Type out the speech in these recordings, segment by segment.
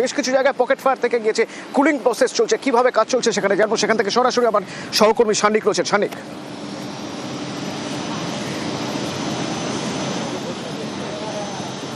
বেশ কিছু জায়গায় পকেট ফায়ার থেকে গিয়েছে, কুলিং প্রসেস চলছে, কিভাবে কাজ চলছে সেখানে জানবো। সেখান থেকে সরাসরি আমার সহকর্মী সানিক রয়েছেন। সানিক,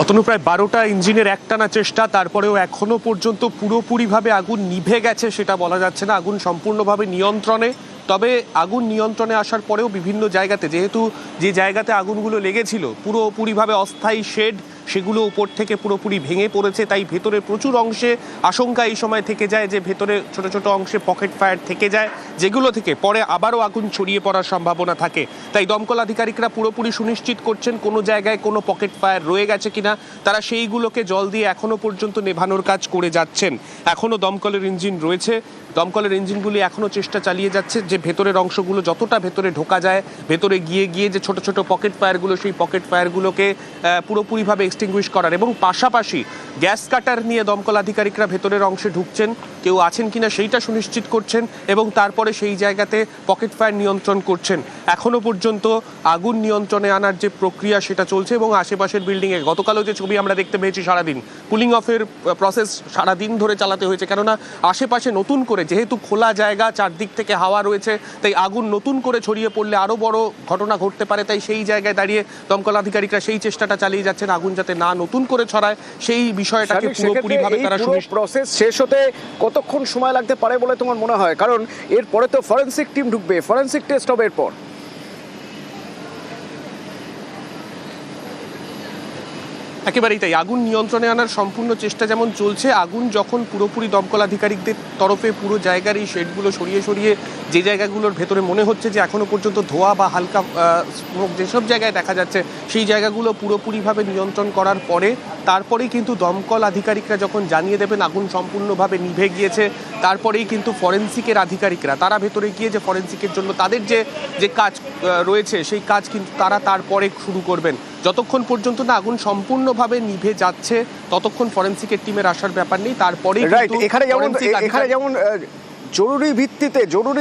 অতনু, প্রায় 12টা ইঞ্জিনের একটানা চেষ্টা, তারপরেও এখনো পর্যন্ত পুরোপুরিভাবে আগুন নিভে গেছে সেটা বলা যাচ্ছে না। আগুন সম্পূর্ণভাবে নিয়ন্ত্রণে, তবে আগুন নিয়ন্ত্রণে আসার পরেও বিভিন্ন জায়গাতে, যেহেতু যে জায়গাতে আগুনগুলো লেগেছিল পুরোপুরিভাবে অস্থায়ী শেড, সেগুলো উপর থেকে পুরোপুরি ভেঙে পড়েছে, তাই ভেতরে প্রচুর অংশে আশঙ্কা এই সময় থেকে যায় যে ভেতরে ছোট ছোট অংশে পকেট ফায়ার থেকে যায়, যেগুলো থেকে পরে আবারও আগুন ছড়িয়ে পড়ার সম্ভাবনা থাকে। তাই দমকল আধিকারিকরা পুরোপুরি সুনিশ্চিত করছেন কোনো জায়গায় কোনো পকেট ফায়ার রয়ে গেছে কিনা। তারা সেইগুলোকে জল দিয়ে এখনো পর্যন্ত নেভানোর কাজ করে যাচ্ছেন। এখনো দমকলের ইঞ্জিন রয়েছে, দমকলের ইঞ্জিনগুলি এখনো চেষ্টা চালিয়ে যাচ্ছে যে ভেতরের অংশগুলো যতটা ভেতরে ঢোকা যায়, ভেতরে গিয়ে গিয়ে যে ছোট ছোট পকেট ফায়ারগুলো, সেই পকেট ফায়ারগুলোকে পুরোপুরিভাবে এক্সটিংগুইশ করার, এবং পাশাপাশি গ্যাস কাটার নিয়ে দমকল আধিকারিকরা ভেতরের অংশে ঢুকছেন, কেউ আছেন কিনা সেইটা সুনিশ্চিত করছেন, এবং তারপরে সেই জায়গাতে পকেট ফায়ার নিয়ন্ত্রণ করছেন। এখনো পর্যন্ত আগুন নিয়ন্ত্রণে আনার যে প্রক্রিয়া সেটা চলছে, এবং আশেপাশের বিল্ডিংয়ে গতকালও যে ছবি আমরা দেখতে পেয়েছি, সারাদিন কুলিং অফের প্রসেস সারাদিন ধরে চালাতে হয়েছে, কেননা আশেপাশে নতুন করে যেহেতু খোলা জায়গা, চারদিক থেকে হাওয়া রয়েছে, তাই আগুন নতুন করে ছড়িয়ে পড়লে আরও বড় ঘটনা ঘটতে পারে। তাই সেই জায়গায় দাঁড়িয়ে দমকল আধিকারিকরা সেই চেষ্টাটা চালিয়ে যাচ্ছেন আগুন যাতে না নতুন করে ছড়ায়, সেই বিষয়টাকে পুরোপুরিভাবে তারা প্রসেস শেষ হতে কতক্ষণ সময় লাগতে পারে বলে তোমার মনে হয়? কারণ এরপরে তো ফরেনসিক টিম ঢুকবে, ফরেনসিক টেস্ট হবে এরপর। একেবারেই তাই, আগুন নিয়ন্ত্রণে আনার সম্পূর্ণ চেষ্টা যেমন চলছে, আগুন যখন পুরোপুরি দমকল আধিকারিকদের তরফে পুরো জায়গার এই শেডগুলো সরিয়ে সরিয়ে যে জায়গাগুলোর ভেতরে মনে হচ্ছে যে এখনো পর্যন্ত ধোঁয়া বা হালকা স্মোক যেসব জায়গায় দেখা যাচ্ছে, সেই জায়গাগুলো পুরোপুরিভাবে নিয়ন্ত্রণ করার পরে তারপরেই কিন্তু দমকল আধিকারিকরা যখন জানিয়ে দেবেন আগুন সম্পূর্ণভাবে নিভে গিয়েছে, তারপরেই কিন্তু ফরেনসিকের আধিকারিকরা তারা ভেতরে গিয়ে যে ফরেনসিকের জন্য তাদের যে কাজ রয়েছে সেই কাজ কিন্তু তারা তারপরে শুরু করবেন। যতক্ষণ পর্যন্ত না আগুন সম্পূর্ণভাবে নিভে যাচ্ছে ততক্ষণ ফরেনসিকের টিমের আসার ব্যাপার নেই। তারপরে এখানে যেমন জরুরি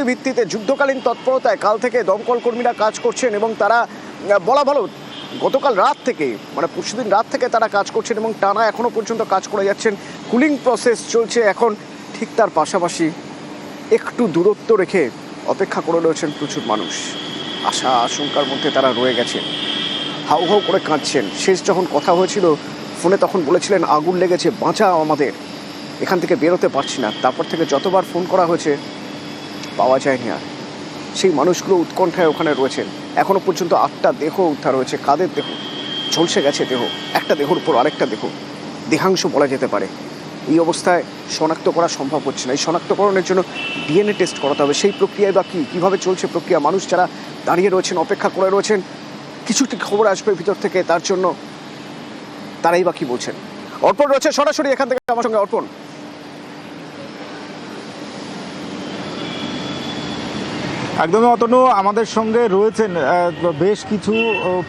ভিত্তিতে যুদ্ধকালীন তৎপরতায় কাল থেকে দমকল কর্মীরা কাজ করছেন, এবং তারা বলা ভালো গতকাল রাত থেকে, মানে পরশুদিন রাত থেকে তারা কাজ করছেন এবং টানা এখনো পর্যন্ত কাজ করে যাচ্ছেন। কুলিং প্রসেস চলছে এখন, ঠিক তার পাশাপাশি একটু দূরত্ব রেখে অপেক্ষা করে রয়েছেন প্রচুর মানুষ। আশা আশঙ্কার মধ্যে তারা রয়ে গেছেন, হাউ হাউ করে কাঁদছেন। শেষ যখন কথা হয়েছিল ফোনে তখন বলেছিলেন আগুন লেগেছে, বাঁচাও আমাদের, এখান থেকে বেরোতে পারছি না। তারপর থেকে যতবার ফোন করা হয়েছে পাওয়া যায়নি আর। সেই মানুষগুলো উৎকণ্ঠায় ওখানে রয়েছেন। এখনও পর্যন্ত 8টা দেহ উদ্ধার হয়েছে। কাদের দেহ? ঝলসে গেছে দেহ, একটা দেহর উপর আরেকটা দেহ, দেহাংশ বলা যেতে পারে। এই অবস্থায় শনাক্ত করা সম্ভব হচ্ছে না। এই শনাক্তকরণের জন্য ডিএনএ টেস্ট করাতে হবে। সেই প্রক্রিয়ায় বা কীভাবে চলছে প্রক্রিয়া? মানুষ যারা দাঁড়িয়ে রয়েছেন, অপেক্ষা করে রয়েছেন, কিছুটি খবর আসবে ভিতর থেকে, তার জন্য তারাই বা কি বলছেন। অর্পণ রয়েছে সরাসরি এখান থেকে আমার সঙ্গে। অর্পণ, একদমই অতনু, আমাদের সঙ্গে রয়েছেন বেশ কিছু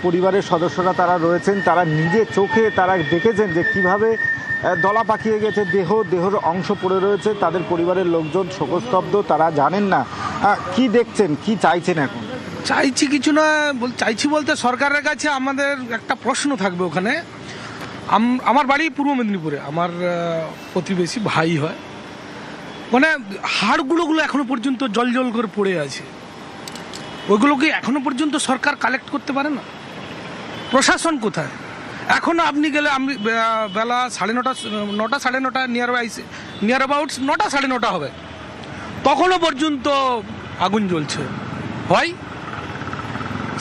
পরিবারের সদস্যরা, তারা রয়েছেন, তারা নিজে চোখে তারা দেখেছেন যে কিভাবে দলা পাকিয়ে গেছে দেহর অংশ পড়ে রয়েছে। তাদের পরিবারের লোকজন শোকস্তব্ধ, তারা জানেন না কি দেখছেন, কি চাইছেন এখন। চাইছি কিছু না, চাইছি বলতে সরকারের কাছে আমাদের একটা প্রশ্ন থাকবে। ওখানে আমার বাড়ি পূর্ব মেদিনীপুরে, আমার প্রতিবেশী ভাই হয়, মানে হাড়গুলো এখনো পর্যন্ত জল করে পড়ে আছে। ওইগুলো কি এখনো পর্যন্ত সরকার কালেক্ট করতে পারে না? প্রশাসন কোথায়? এখনো আপনি গেলে আমি বেলা 9:30 9:30 নিয়ার অ্যাবাউটস 9টা 9:30 হবে, তখনও পর্যন্ত আগুন জ্বলছে। হয়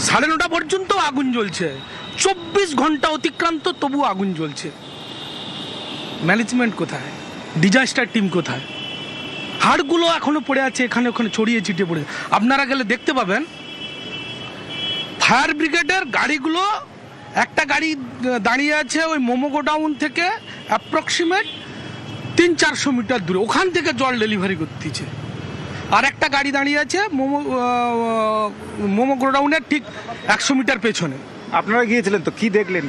9:30 পর্যন্ত আগুন জ্বলছে, 24 ঘন্টা অতিক্রান্ত তবু আগুন জ্বলছে। ম্যানেজমেন্ট কোথায়? ডিজাস্টার টিম কোথায়? হাড়গুলো এখনো পড়ে আছে, এখানে ওখানে ছড়িয়ে ছিটিয়ে পড়ে। আপনারা গেলে দেখতে পাবেন ফায়ার ব্রিগেডের গাড়িগুলো, একটা গাড়ি দাঁড়িয়ে আছে ওই মোমো গোডাউন থেকে অ্যাপ্রক্সিমেট 300-400 মিটার দূরে, ওখান থেকে জল ডেলিভারি করতেছে। আর একটা গাড়ি দাঁড়িয়ে আছে মোমো গোডাউনের ঠিক 100 মিটার পেছনে। আপনারা গিয়েছিলেন তো, কি দেখলেন?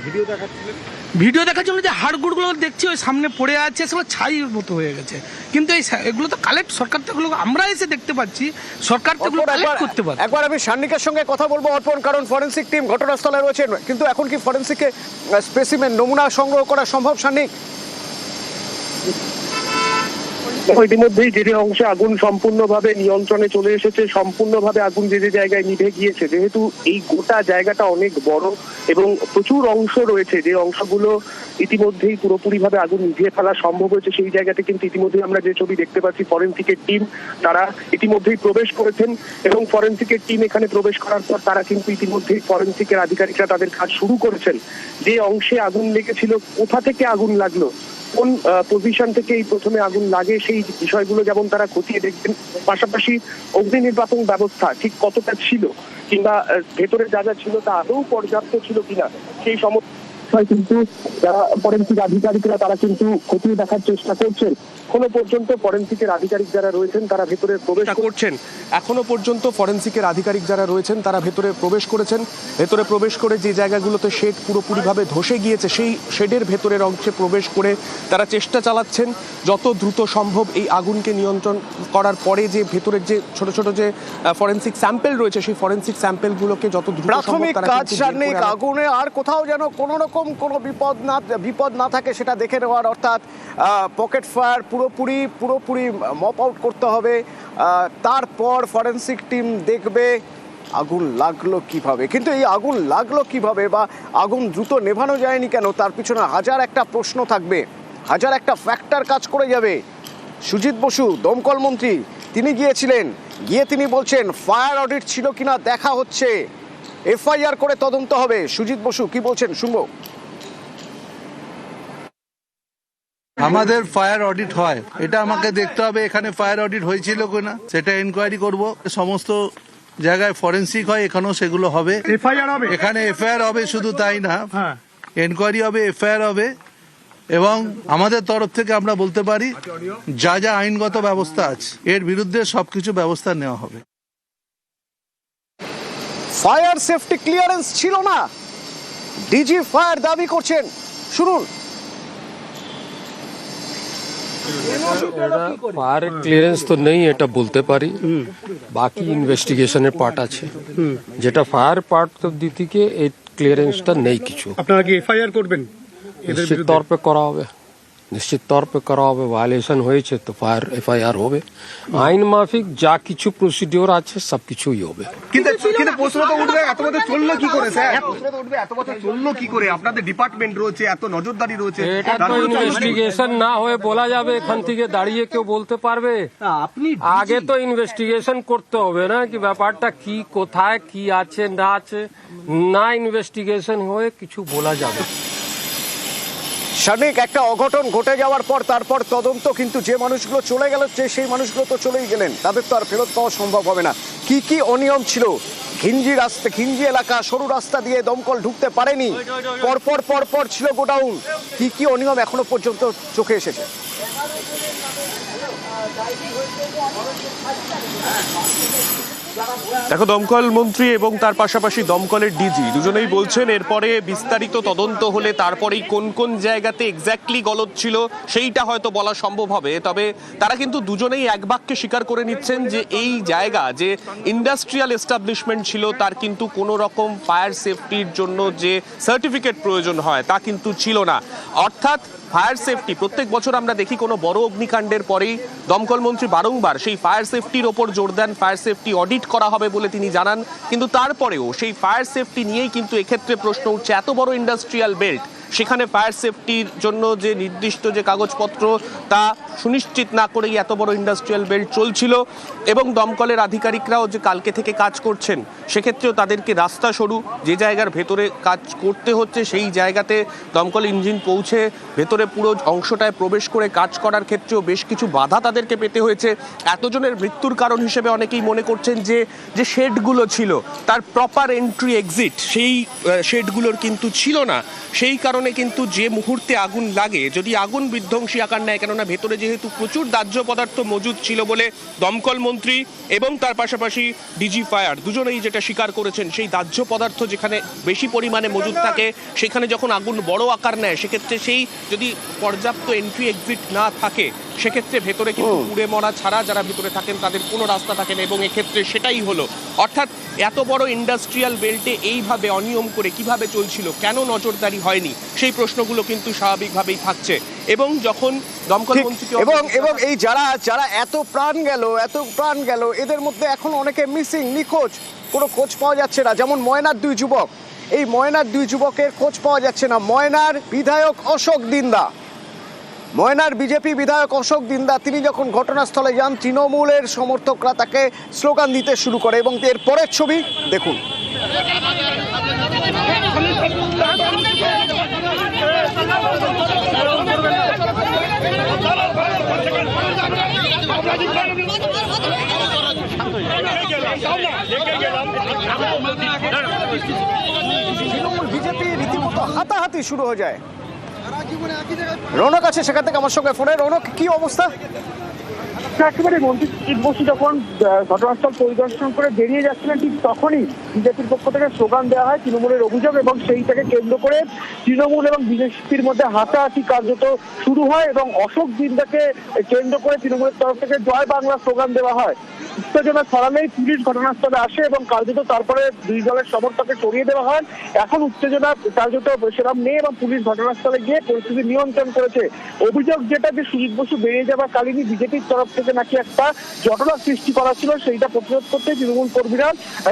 ভিডিও দেখার জন্য যে হাড়গুড়গুলো দেখছি ওই সামনে পড়ে আছে, সেগুলো ছাইয়ের মতো হয়ে গেছে। কিন্তু এগুলো তো কালেক্ট, সরকার তো এগুলো আমরা এসে দেখতে পাচ্ছি, সরকার তো এগুলো কালেক্ট করতে পারে। একবার আমি সান্নিকের সঙ্গে কথা বলবো অর্পণ, কারণ ফরেনসিক টিম ঘটনাস্থলে রয়েছেন। কিন্তু এখন কি ফরেনসিকে স্পেসিমেন নমুনা সংগ্রহ করা সম্ভব? সান্নিক, ইতিমধ্যেই যে অংশে আগুন সম্পূর্ণভাবে নিয়ন্ত্রণে চলে এসেছে, সম্পূর্ণভাবে আগুন যে জায়গায় নিভে গিয়েছে, যেহেতু এই গোটা জায়গাটা অনেক বড় এবং প্রচুর অংশ রয়েছে, যে অংশগুলো ইতিমধ্যেই পুরোপুরিভাবে আগুন নিভিয়ে ফেলা সম্ভব হয়েছে, সেই জায়গাতে কিন্তু ইতিমধ্যেই আমরা যে ছবি দেখতে পাচ্ছি, ফরেনসিকের টিম তারা ইতিমধ্যেই প্রবেশ করেছেন এবং ফরেনসিকের টিম এখানে প্রবেশ করার পর তারা কিন্তু ইতিমধ্যেই ফরেনসিকের আধিকারিকরা তাদের কাজ শুরু করেছেন। যে অংশে আগুন লেগেছিল, কোথা থেকে আগুন লাগলো, কোন পজিশন থেকে এই প্রথমে আগুন লাগে, সেই বিষয়গুলো যেমন তারা খতিয়ে দেখবেন, পাশাপাশি অগ্নি নির্বাপন ব্যবস্থা ঠিক কতটা ছিল কিংবা ভেতরে যা যা ছিল তা আদৌ পর্যাপ্ত ছিল কিনা, সেই সমস্ত কিন্তু যারা ফরেনসিক আধিকারিকরা তারা কিন্তু খতিয়ে দেখার চেষ্টা করছেন। এখনো পর্যন্ত ফরেনসিকের আধিকারিক যারা রয়েছেন তারা ভেতরে প্রবেশ করছেন, এখনো পর্যন্ত ফরেনসিকের আধিকারিক যারা রয়েছেন তারা ভেতরে প্রবেশ করেছেন। ভেতরে প্রবেশ করে যে জায়গাগুলোতে শেড পুরোপুরিভাবে ধসে গিয়েছে সেই শেডের ভেতরের অংশে প্রবেশ করে তারা চেষ্টা চালাচ্ছেন যত দ্রুত সম্ভব এই আগুনকে নিয়ন্ত্রণ করার পরে যে ভেতরের যে ছোট ছোট যে ফরেনসিক স্যাম্পেল রয়েছে সেই ফরেনসিক স্যাম্পেলগুলোকে যত দ্রুত সম্ভব প্রাথমিক তারা কাজ কিন্তু সারনি বের করে আগুনে আর কোথাও যেন কোনো রকম কোনো বিপদ না থাকে সেটা দেখে নেওয়ার, অর্থাৎ পকেট ফায়ার পুরোপুরি মপ আউট করতে হবে। তারপর ফরেনসিক টিম দেখবে আগুন লাগলো কিভাবে, কিন্তু এই আগুন লাগলো কিভাবে বা আগুন দ্রুত নেভানো যায়নি কেন, তার পিছনে হাজার একটা প্রশ্ন থাকবে, হাজার একটা ফ্যাক্টর কাজ করে যাবে। সুজিত বসু দমকল মন্ত্রী তিনি গিয়েছিলেন, গিয়ে তিনি বলছেন ফায়ার অডিট ছিল কিনা দেখা হচ্ছে, এফআইআর করে তদন্ত হবে। সুজিত বসু কি বলছেন শুনবো। আমাদের ফায়ার অডিট হয়, এটা আমাকে দেখতে হবে এখানে ফায়ার অডিট হয়েছিল কিনা, সেটা এনকোয়ারি করব। সমস্ত জায়গায় ফরেনসিক হয়, এখানেও সেগুলো হবে। এখানে এফআইআর হবে, শুধু তাই না, এনকোয়ারি হবে, এফআইআর হবে এবং আমাদের তরফ থেকে আমরা বলতে পারি যা যা আইনগত ব্যবস্থা আছে এর বিরুদ্ধে সবকিছু ব্যবস্থা নেওয়া হবে। ফায়ার সেফটি ক্লিয়ারেন্স ছিল না, ডিজি ফায়ার দাবি করছেন, শুনুন। ফায়ার ক্লিয়ারেন্স তো নেই এটা বলতে পারি, বাকি ইনভেস্টিগেশনের পার্ট আছে, যেটা ফায়ার পার্ট দিকে এই ক্লিয়ারেন্সটা নেই কিছু। আপনারা কি এফআইআর করবেন? নিশ্চিত তौर पे করা হবে, নিশ্চিত তौर पे করা হবে। ভায়োলেশন হয়েছে তো ফায়ার এফআইআর হবে, আইন মাফিক যা কিছু প্রসিডিওর আছে সব কিছুই হবে। কিন্তু প্রশ্ন তো উঠবে এত বছর চললো কি করে স্যার, প্রশ্ন তো উঠবে এত বছর চললো কি করে, আপনাদের ডিপার্টমেন্ট রয়েছে, এত নজরদারি রয়েছে, এটা তো ইনভেস্টিগেশন না হয়ে বলা যাবে এখান থেকে দাঁড়িয়ে কেউ বলতে পারবে? আপনি আগে তো ইনভেস্টিগেশন করতে হবে না, কি ব্যাপারটা কি, কোথায় কি আছে না আছে, না ইনভেস্টিগেশন হয়ে কিছু বলা যাবে। শানিক একটা অঘটন ঘটে যাওয়ার পর তারপর তদন্ত, কিন্তু যে মানুষগুলো চলে গেল সেই মানুষগুলো তো চলেই গেলেন, তাদের তো আর ফেরত পাওয়া সম্ভব হবে না। কি কি অনিয়ম ছিল, ঘিঞ্জি এলাকা সরু রাস্তা দিয়ে দমকল ঢুকতে পারেনি, পরপর ছিল গোডাউন, কি কি অনিয়ম এখনো পর্যন্ত চোখে এসেছে? দেখো, দমকল মন্ত্রী এবং তার পাশাপাশি দমকলের ডিজি দুজনেই বলছেন এরপরে বিস্তারিত তদন্ত হলে তারপরেই কোন কোন জায়গাতে এক্স্যাক্টলি গলদ ছিল সেইটা হয়তো বলা সম্ভব হবে। তবে তারা কিন্তু দুজনেই এক বাক্যে স্বীকার করে নিচ্ছেন যে এই জায়গা যে ইন্ডাস্ট্রিয়াল এস্টাবলিশমেন্ট ছিল তার কিন্তু কোনো রকম ফায়ার সেফটির জন্য যে সার্টিফিকেট প্রয়োজন হয় তা কিন্তু ছিল না। অর্থাৎ ফায়ার সেফটি প্রত্যেক বছর আমরা দেখি কোনো বড় অগ্নিকাণ্ডের পরেই দমকল মন্ত্রী বারংবার সেই ফায়ার সেফটির ওপর জোর দেন, ফায়ার সেফটি অডিট করা হবে বলে তিনি জানান, কিন্তু তারপরেও সেই ফায়ার সেফটি নিয়েই কিন্তু এক্ষেত্রে প্রশ্ন উঠছে, এত বড় ইন্ডাস্ট্রিয়াল বেল্ট সেখানে ফায়ার সেফটির জন্য যে নির্দিষ্ট যে কাগজপত্র তা সুনিশ্চিত না করেই এত বড় ইন্ডাস্ট্রিয়াল বেল্ট চলছিল এবং দমকলের আধিকারিকরাও যে কালকে থেকে কাজ করছেন সেক্ষেত্রেও তাদেরকে রাস্তা সরু, যে জায়গার ভেতরে কাজ করতে হচ্ছে সেই জায়গাতে দমকল ইঞ্জিন পৌঁছে ভেতরে পুরো অংশটায় প্রবেশ করে কাজ করার ক্ষেত্রেও বেশ কিছু বাধা তাদেরকে পেতে হয়েছে। এতজনের মৃত্যুর কারণ হিসেবে অনেকেই মনে করছেন যে যে শেডগুলো ছিল তার প্রপার এন্ট্রি এক্সিট সেই শেডগুলোর কিন্তু ছিল না, সেই কারণে কিন্তু যে মুহূর্তে আগুন লাগে, যদি আগুন বিধ্বংসী আকার নেয়, কেননা ভেতরে যেহেতু প্রচুর দাহ্য পদার্থ মজুদ ছিল বলে দমকল মন্ত্রী এবং তার পাশাপাশি ডিজি ফায়ার দুজনেই যেটা স্বীকার করেছেন, সেই দাহ্য পদার্থ যেখানে বেশি পরিমাণে মজুদ থাকে সেখানে যখন আগুন বড় আকার নেয় সেক্ষেত্রে সেই যদি পর্যাপ্ত এন্ট্রি এক্সিট না থাকে সেক্ষেত্রে ভেতরে কিন্তু পুড়ে মরা ছাড়া যারা ভেতরে থাকেন তাদের কোনো রাস্তা থাকে না, এবং এক্ষেত্রে সেটাই হলো। অর্থাৎ এত বড় ইন্ডাস্ট্রিয়াল বেল্টে এইভাবে অনিয়ম করে কিভাবে চলছিল, কেন নজরদারি হয়নি, সেই প্রশ্নগুলো কিন্তু স্বাভাবিকভাবেই থাকছে। এবং যখন দমকল মন্ত্রীকে এবং এই যারা এত প্রাণ গেল এদের মধ্যে এখন অনেকে মিসিং, নিখোঁজ, কোনো খোঁজ পাওয়া যাচ্ছে না। যেমন ময়নার 2 যুবক, এই ময়নার 2 যুবকের খোঁজ পাওয়া যাচ্ছে না। ময়নার বিধায়ক অশোক দিন্দা, ময়নার বিজেপি বিধায়ক অশোক দিন্দা, তিনি যখন ঘটনাস্থলে যান তৃণমূলের সমর্থকরা তাকে স্লোগান দিতে শুরু করে, এবং এর পরের ছবি দেখুন। বিজেপি রীতিমতো হাতাহাতি শুরু হয়ে যায়। রৌনক আছে সেখান থেকে আমার সঙ্গে ফোনে। রৌনক, কি অবস্থা? একেবারে মন্ত্রী সুজিত বসু যখন ঘটনাস্থল পরিদর্শন করে বেরিয়ে যাচ্ছিলেন, ঠিক তখনই বিজেপির পক্ষ থেকে স্লোগান দেওয়া হয় তৃণমূলের অভিযোগ, এবং সেইটাকে কেন্দ্র করে তৃণমূল এবং বিজেপির মধ্যে হাতাহাতি কার্যত শুরু হয়, এবং অশোক দিন্দাকে কেন্দ্র করে তৃণমূলের তরফ থেকে জয় বাংলা স্লোগান দেওয়া হয়। উত্তেজনা ছড়ালেই পুলিশ ঘটনাস্থলে আসে এবং কার্যত তারপরে 2 দলের সমর্থককে সরিয়ে দেওয়া হয়। এখন উত্তেজনা কার্যত সেরকম নেই এবং পুলিশ ঘটনাস্থলে গিয়ে পরিস্থিতি নিয়ন্ত্রণ করেছে। অভিযোগ যেটা যে সুজিত বসু বেরিয়ে যাওয়া কালীনই বিজেপির তরফ থেকে নাকি একটা জটলা সৃষ্টি করা ছিল, সেইটা প্রতিরোধ করতে তৃণমূল কর্মীরা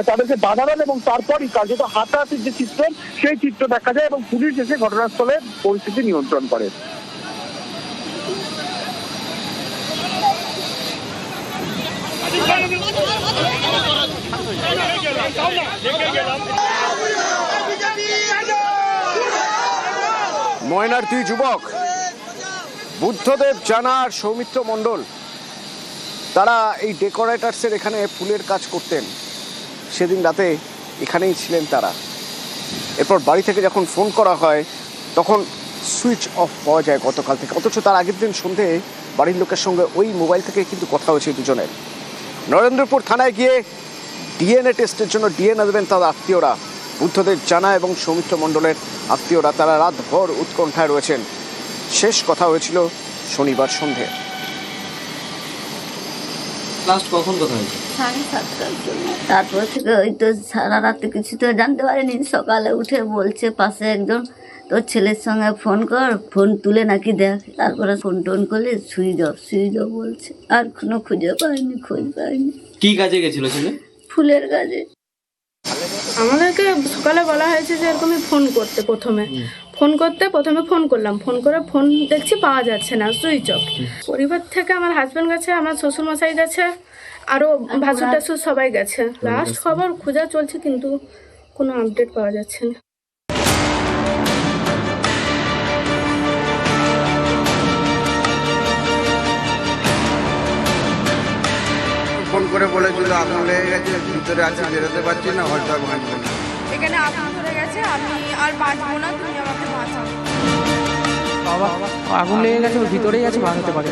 তাদেরকে বাধা দেন, এবং তারপরই কার্যত হাতাহাতির যে চিত্র, সেই চিত্র দেখা যায় এবং পুলিশ এসে ঘটনাস্থলে পরিস্থিতি নিয়ন্ত্রণ করে। ময়নার 2 যুবক বুদ্ধদেব জানা আর সৌমিত্র মণ্ডল, তারা এই ডেকোরেটার্সের এখানে ফুলের কাজ করতেন। সেদিন রাতে এখানেই ছিলেন তারা। এরপর বাড়ি থেকে যখন ফোন করা হয় তখন সুইচ অফ পাওয়া যায় গতকাল থেকে, অথচ তার আগের দিন সন্ধে বাড়ির লোকের সঙ্গে ওই মোবাইল থেকে কিন্তু কথা হয়েছে দুজনের। নরেন্দ্রপুর থানায় গিয়ে ডিএনএ টেস্টের জন্য ডিএনএ দেবেন তাদের আত্মীয়রা। বুদ্ধদেব জানা এবং সৌমিত্র মণ্ডলের আত্মীয়রা তারা রাতভর উৎকণ্ঠায় রয়েছেন। শেষ কথা হয়েছিল শনিবার সন্ধে। লাস্ট কখন কথা হয়েছে? 7:30টার জন্য। তারপর থেকে ওই তো সারা রাতে কিছু তো জানতে পারিনি। সকালে উঠে বলছে পাশে একজন, তোর ছেলের সঙ্গে ফোন কর, ফোন তুলে নাকি দেখ। তারপরে ফোন টোন করলে সুইচ অফ বলছে। আর কোনো খুঁজে পাইনি, খোঁজ পাইনি। কি কাজে গেছিল ছেলে? ফুলের কাজে। আমাদেরকে সকালে বলা হয়েছে যে এরকমই ফোন করতে, প্রথমে ফোন করলাম, ফোন করে ফোন দেখছি পাওয়া যাচ্ছে না, সুইচ অফ। পরিবার থেকে আমার হাজব্যান্ড গেছে, আমার শ্বশুর মশাই গেছে, আরো ভাসুর টাসুর সবাই গেছে। লাস্ট খবর খোঁজা চলছে, কিন্তু কোনো আপডেট পাওয়া যাচ্ছে না। ফোন করে বলেছিল আগুন লেগে গেছে, ভিতরে আছে, বেরোতে পারছি না, হয়তো ভাঙবে না। এখানে আগুন ধরে গেছে, আমি আর বাঁচবো না, তুমি আমাকে বাঁচাও। আগুন লেগে গেছে, ওর ভিতরেই আছে, বার হতে পারে।